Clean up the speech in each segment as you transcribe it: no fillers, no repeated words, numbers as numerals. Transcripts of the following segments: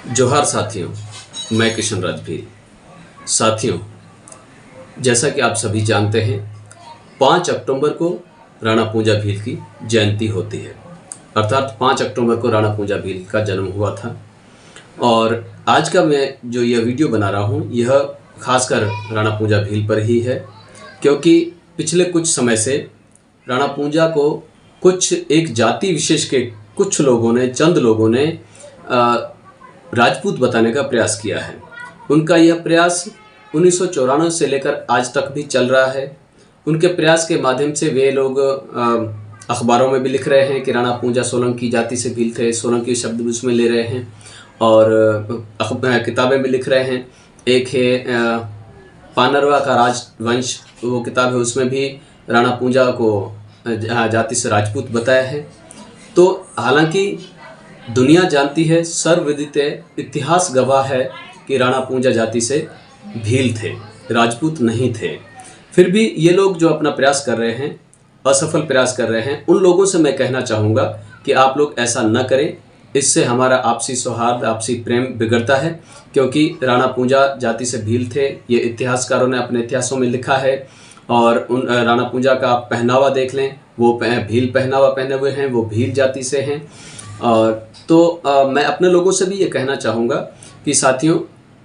जोहार साथियों, मैं किशन राज भील। साथियों, जैसा कि आप सभी जानते हैं, 5 अक्टूबर को राणा पूंजा भील की जयंती होती है। अर्थात 5 अक्टूबर को राणा पूंजा भील का जन्म हुआ था। और आज का मैं जो यह वीडियो बना रहा हूँ, यह खासकर राणा पूंजा भील पर ही है, क्योंकि पिछले कुछ समय से राणा पूंजा को कुछ एक जाति विशेष के कुछ लोगों ने, चंद लोगों ने राजपूत बताने का प्रयास किया है। उनका यह प्रयास 1994 से लेकर आज तक भी चल रहा है। उनके प्रयास के माध्यम से वे लोग अखबारों में भी लिख रहे हैं कि राणा पूंजा सोलंकी जाति से भील थे, सोलंकी शब्द उसमें ले रहे हैं, और किताबें भी लिख रहे हैं। एक है पानरवा का राजवंश, वो किताब है, उसमें भी राणा पूंजा को जाति से राजपूत बताया है। तो हालांकि दुनिया जानती है, सर्वविदित इतिहास गवाह है कि राणा पूंजा जाति से भील थे, राजपूत नहीं थे। फिर भी ये लोग जो अपना प्रयास कर रहे हैं, असफल प्रयास कर रहे हैं, उन लोगों से मैं कहना चाहूँगा कि आप लोग ऐसा न करें। इससे हमारा आपसी सौहार्द, आपसी प्रेम बिगड़ता है, क्योंकि राणा पूंजा जाति से भील थे, ये इतिहासकारों ने अपने इतिहासों में लिखा है। और उन राणा पूंजा का आप पहनावा देख लें, वो भील पहनावा पहने हुए हैं, वो भील जाति से हैं। और तो मैं अपने लोगों से भी ये कहना चाहूँगा कि साथियों,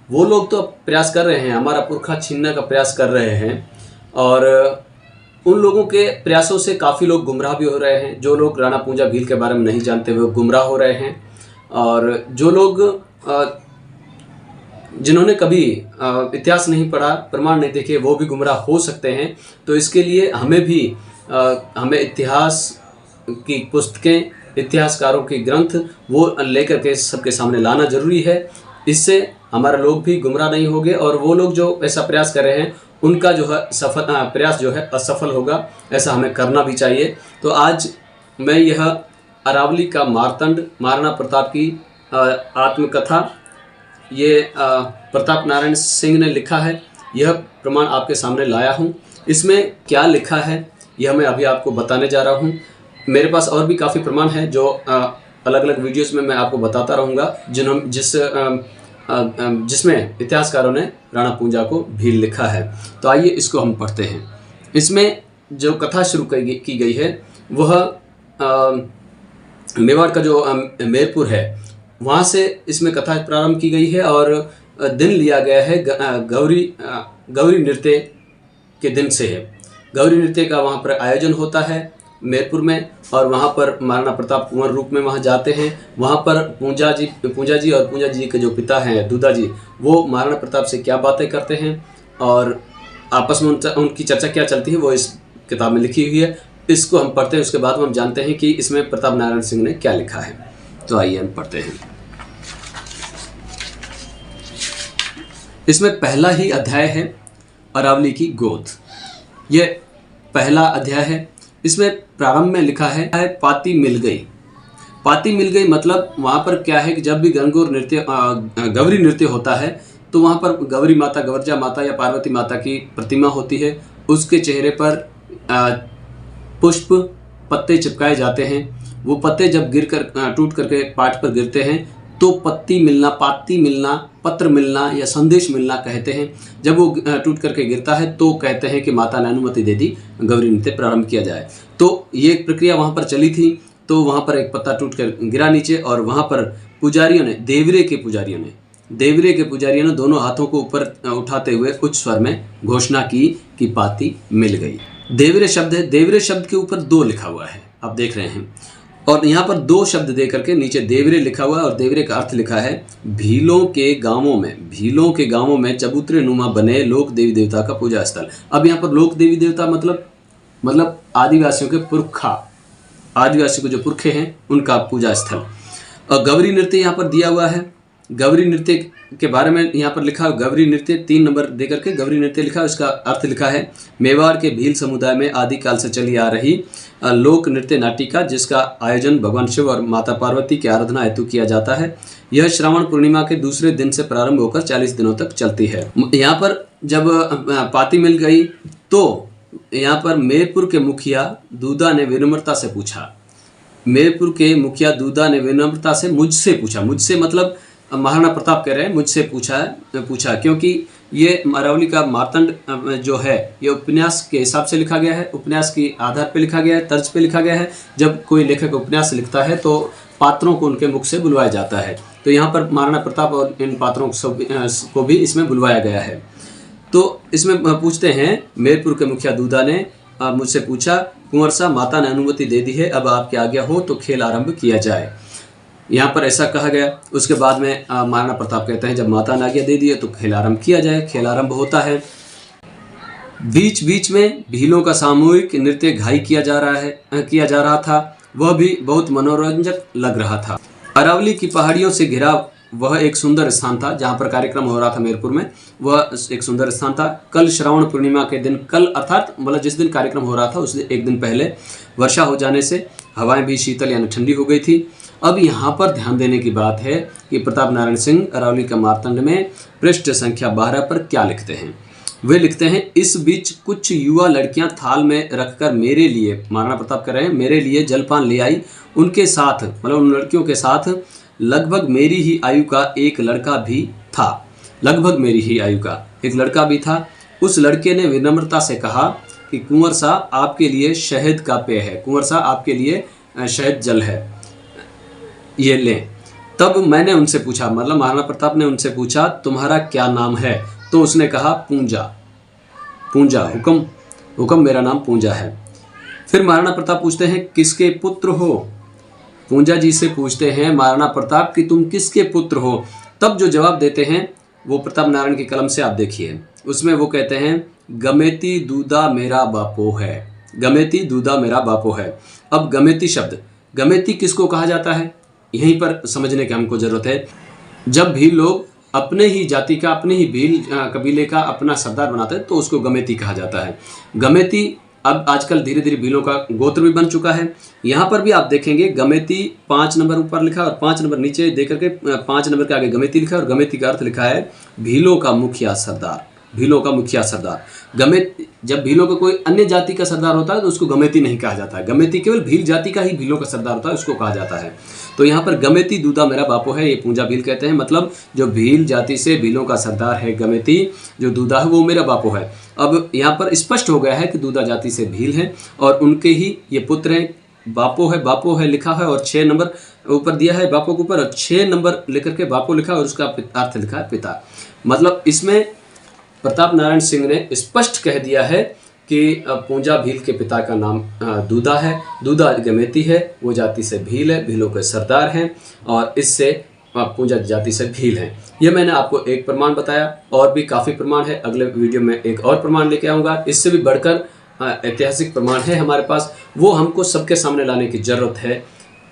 वो लोग तो प्रयास कर रहे हैं, हमारा पुरखा छीनने का प्रयास कर रहे हैं, और उन लोगों के प्रयासों से काफ़ी लोग गुमराह भी हो रहे हैं। जो लोग राणा पूंजा भील के बारे में नहीं जानते वो गुमराह हो रहे हैं, और जो लोग जिन्होंने कभी इतिहास नहीं पढ़ा, प्रमाण नहीं देखे, वो भी गुमराह हो सकते हैं। तो इसके लिए हमें इतिहास की पुस्तकें, इतिहासकारों के ग्रंथ वो लेकर के सबके सामने लाना जरूरी है। इससे हमारे लोग भी गुमराह नहीं होंगे, और वो लोग जो ऐसा प्रयास कर रहे हैं उनका जो है प्रयास जो है असफल होगा। ऐसा हमें करना भी चाहिए। तो आज मैं यह अरावली का मारतंड, महाराणा प्रताप की आत्मकथा, ये प्रताप नारायण सिंह ने लिखा है, यह प्रमाण आपके सामने लाया हूँ। इसमें क्या लिखा है यह मैं अभी आपको बताने जा रहा हूँ। मेरे पास और भी काफ़ी प्रमाण हैं जो अलग अलग वीडियोस में मैं आपको बताता रहूँगा, जिसमें इतिहासकारों ने राणा पूंजा को भील लिखा है। तो आइए इसको हम पढ़ते हैं। इसमें जो कथा शुरू की गई है वह मेवाड़ का जो मेरपुर है, वहाँ से इसमें कथा प्रारंभ की गई है, और दिन लिया गया है गौरी नृत्य के दिन से है। गौरी नृत्य का वहाँ पर आयोजन होता है मेरपुर में, और वहाँ पर महाराणा प्रताप कुंवर रूप में वहाँ जाते हैं। वहाँ पर पूंजा जी और पूंजा जी के जो पिता हैं दूधा जी, वो महाराणा प्रताप से क्या बातें करते हैं और आपस में उनकी चर्चा क्या चलती है, वो इस किताब में लिखी हुई है। इसको हम पढ़ते हैं, उसके बाद हम जानते हैं कि इसमें प्रताप नारायण सिंह ने क्या लिखा है। तो आइए हम पढ़ते हैं। इसमें पहला ही अध्याय है अरावली की गोद। ये पहला अध्याय है। इसमें प्रारंभ में लिखा है पाती मिल गई। पाती मिल गई मतलब वहाँ पर क्या है कि जब भी गौरी नृत्य होता है तो वहाँ पर गौरी माता, गवर्जा माता या पार्वती माता की प्रतिमा होती है। उसके चेहरे पर पुष्प पत्ते चिपकाए जाते हैं। वो पत्ते जब टूट करके पाठ पर गिरते हैं तो पाती मिलना, पत्र मिलना या संदेश मिलना कहते हैं। जब वो टूट करके गिरता है तो कहते हैं कि माता ने अनुमति दे दी, गौरी नृत्य प्रारंभ किया जाए। तो ये प्रक्रिया वहाँ पर चली थी। तो वहाँ पर एक पत्ता टूट कर गिरा नीचे, और वहाँ पर पुजारियों ने, देवरे के पुजारियों ने दोनों हाथों को ऊपर उठाते हुए उच्च स्वर में घोषणा की कि पाती मिल गई। देवरे शब्द है, देवरे शब्द के ऊपर 2 लिखा हुआ है, आप देख रहे हैं। और यहाँ पर 2 शब्द दे करके नीचे देवरे लिखा हुआ है, और देवरे का अर्थ लिखा है भीलों के गांवों में चबूतरे नुमा बने लोक देवी देवता का पूजा स्थल। अब यहाँ पर लोक देवी देवता मतलब आदिवासियों के आदिवासियों के जो पुरखे हैं उनका पूजा स्थल। और गौरी नृत्य यहाँ पर दिया हुआ है। गौरी नृत्य के बारे में यहाँ पर लिखा है, गौरी नृत्य 3 नंबर दे करके गौरी नृत्य लिखा है। उसका अर्थ लिखा है मेवाड़ के भील समुदाय में आदिकाल से चली आ रही लोक नृत्य नाटिका, जिसका आयोजन भगवान शिव और माता पार्वती की आराधना हेतु किया जाता है। यह श्रावण पूर्णिमा के दूसरे दिन से प्रारंभ होकर 40 दिनों तक चलती है। यहाँ पर जब पाती मिल गई तो यहाँ पर मेरपुर के मुखिया दूधा ने विनम्रता से पूछा, मुझसे पूछा, मुझसे मतलब महाराणा प्रताप कह रहे हैं मुझसे पूछा क्योंकि ये अरावली का मार्तंड जो है ये उपन्यास के हिसाब से लिखा गया है, उपन्यास के आधार पर लिखा गया है, तर्ज पे लिखा गया है। जब कोई लेखक उपन्यास लिखता है तो पात्रों को उनके मुख से बुलवाया जाता है, तो यहाँ पर महाराणा प्रताप और इन पात्रों को भी इसमें बुलवाया गया है। तो इसमें पूछते हैं, मेरपुर के मुखिया दूधा ने मुझसे पूछा, कुंवर साहब माता ने अनुमति दे दी है, अब आपकी आज्ञा हो तो खेल आरंभ किया जाए। यहाँ पर ऐसा कहा गया। उसके बाद में महाराणा प्रताप कहते हैं जब माता ने आज्ञा दे दी है तो खेल आरंभ किया जाए। खेल आरंभ होता है। बीच बीच में भीलों का सामूहिक नृत्य घाई किया जा रहा था, वह भी बहुत मनोरंजक लग रहा था। अरावली की पहाड़ियों से घिरा वह एक सुंदर स्थान था जहाँ पर कार्यक्रम हो रहा था मेरपुर में, वह एक सुंदर स्थान था। कल श्रावण पूर्णिमा के दिन, कल अर्थात मतलब जिस दिन कार्यक्रम हो रहा था उस एक दिन पहले वर्षा हो जाने से हवाएं भी शीतल यानी ठंडी हो गई थी। अब यहाँ पर ध्यान देने की बात है कि प्रताप नारायण सिंह अरावली का मार्तंड में पृष्ठ संख्या 12 पर क्या लिखते हैं। वे लिखते हैं, इस बीच कुछ युवा लड़कियां थाल में रखकर मेरे लिए, महाराणा प्रताप कह रहे हैं, मेरे लिए जलपान ले आई। उनके साथ मतलब उन लड़कियों के साथ लगभग मेरी ही आयु का एक लड़का भी था। लगभग मेरी ही आयु का एक लड़का भी था। उस लड़के ने विनम्रता से कहा कि कुंवर साहब आपके लिए शहद का पेय है, कुंवर साहब आपके लिए शहद जल है, ये लें। तब मैंने उनसे पूछा, मतलब महाराणा प्रताप ने उनसे पूछा, तुम्हारा क्या नाम है? तो उसने कहा पूंजा। पूंजा हुक्म मेरा नाम पूंजा है। फिर महाराणा प्रताप पूछते हैं किसके पुत्र हो? पूंजा जी से पूछते हैं महाराणा प्रताप कि तुम किसके पुत्र हो? तब जो जवाब देते हैं वो प्रताप नारायण की कलम से आप देखिए, उसमें वो कहते हैं गमेती दूधा मेरा बापो है। गमेती दूधा मेरा बापो है। अब गमेती शब्द, गमेती किसको कहा जाता है यहीं पर समझने की हमको जरूरत है। जब भी लोग अपने ही जाति का, अपने ही भील कबीले का अपना सरदार बनाते हैं तो उसको गमेती कहा जाता है। गमेती अब आजकल धीरे धीरे भीलों का गोत्र भी बन चुका है। यहाँ पर भी आप देखेंगे गमेती 5 नंबर ऊपर लिखा और 5 नंबर नीचे दे करके 5 नंबर के आगे गमेती लिखा है और गमेती का अर्थ लिखा है भीलों का मुखिया सरदार। भीलों का मुखिया सरदार। जब भीलों का कोई अन्य जाति का सरदार होता है तो उसको गमेती नहीं कहा जाता है। गमेती केवल भील जाति का ही भीलों का सरदार होता है, उसको कहा जाता है। तो यहाँ पर गमेती दूधा मेरा बापो है, ये पूंजा भील कहते हैं, मतलब जो भील जाति से भीलों का सरदार है गमेती, जो दूधा है वो मेरा बापो है। अब यहाँ पर स्पष्ट हो गया है कि दूधा जाति से भील हैं और उनके ही ये पुत्र हैं। बापो है लिखा है और 6 नंबर ऊपर दिया है बापो के ऊपर और 6 नंबर लेकर के बापो लिखा और उसका अर्थ लिखा है पिता। मतलब इसमें प्रताप नारायण सिंह ने स्पष्ट कह दिया है कि पूंजा भील के पिता का नाम दूधा है, दूधा गमेती है, वो जाति से भील है, भीलों के सरदार हैं और इससे पूंजा जाति से भील हैं। ये मैंने आपको एक प्रमाण बताया, और भी काफ़ी प्रमाण है। अगले वीडियो में एक और प्रमाण लेके आऊँगा, इससे भी बढ़कर ऐतिहासिक प्रमाण है हमारे पास, वो हमको सबके सामने लाने की ज़रूरत है।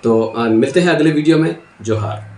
तो मिलते हैं अगले वीडियो में। जोहार।